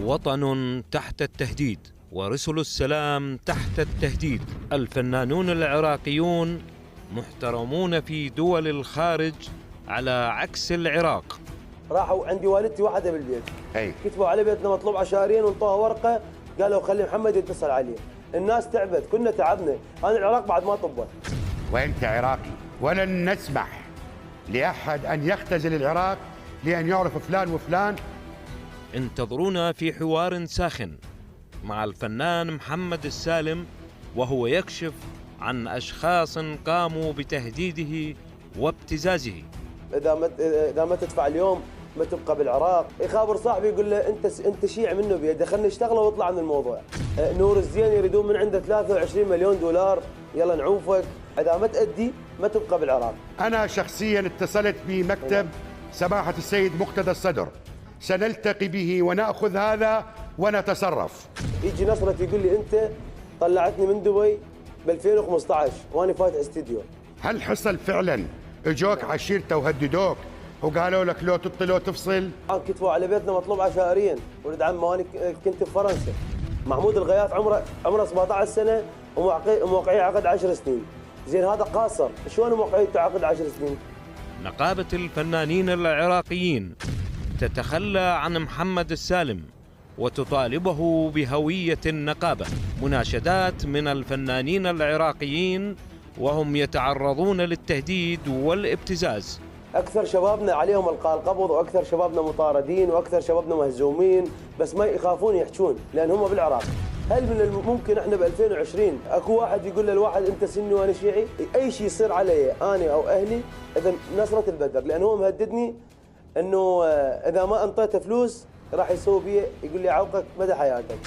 وطن تحت التهديد ورسل السلام تحت التهديد. الفنانون العراقيون محترمون في دول الخارج على عكس العراق. راحوا عندي والدتي وحده بالبيت، كتبوا على بيتنا مطلوب عشائريين وانطوها ورقه قالوا خلي محمد يتصل عليه. الناس تعبت، كنا تعبنا. انا العراق بعد ما طبت. وانت عراقي، ولن نسمح لاحد ان يختزل العراق لان يعرف فلان وفلان. انتظرونا في حوار ساخن مع الفنان محمد السالم وهو يكشف عن أشخاص قاموا بتهديده وابتزازه. إذا ما تدفع اليوم ما تبقى بالعراق. يخابر صاحبي يقول له أنت شيع منه بيده، خلينا نشتغل واطلع من الموضوع. نور الزين يريدون من عنده 23 مليون دولار، يلا نعوفك. إذا ما تأدي ما تبقى بالعراق. أنا شخصيا اتصلت بمكتب سماحة السيد مقتدى الصدر، سنلتقي به ونأخذ هذا ونتصرف. يجي نصرة يقول لي أنت طلعتني من دبي ب 2015 وأنا فاتح استديو. هل حصل فعلا اجوك عشيرته وهددوك وقالوا لك لو تطلع لو تفصل؟ كتبوا على بيتنا مطلوب عشائريين. ولد عم وانا كنت في فرنسا. محمود الغياث عمره 17 سنه وموقعيه عقد 10 سنين. زين هذا قاصر، شلون موقعيته عقد 10 سنين؟ نقابة الفنانين العراقيين تتخلى عن محمد السالم وتطالبه بهوية النقابة. مناشدات من الفنانين العراقيين وهم يتعرضون للتهديد والابتزاز. اكثر شبابنا عليهم القاء القبض، واكثر شبابنا مطاردين، واكثر شبابنا مهزومين، بس ما يخافون يحجون لان هم بالعراق. هل من الممكن احنا ب 2020 اكو واحد يقول للواحد انت سني وانا شيعي؟ اي شيء يصير علي انا او اهلي اذا نصرة البدر، لان هو مهددني انه اذا ما انطيته فلوس راح يسوي بي، يقول لي اعوقك مدى حياتك.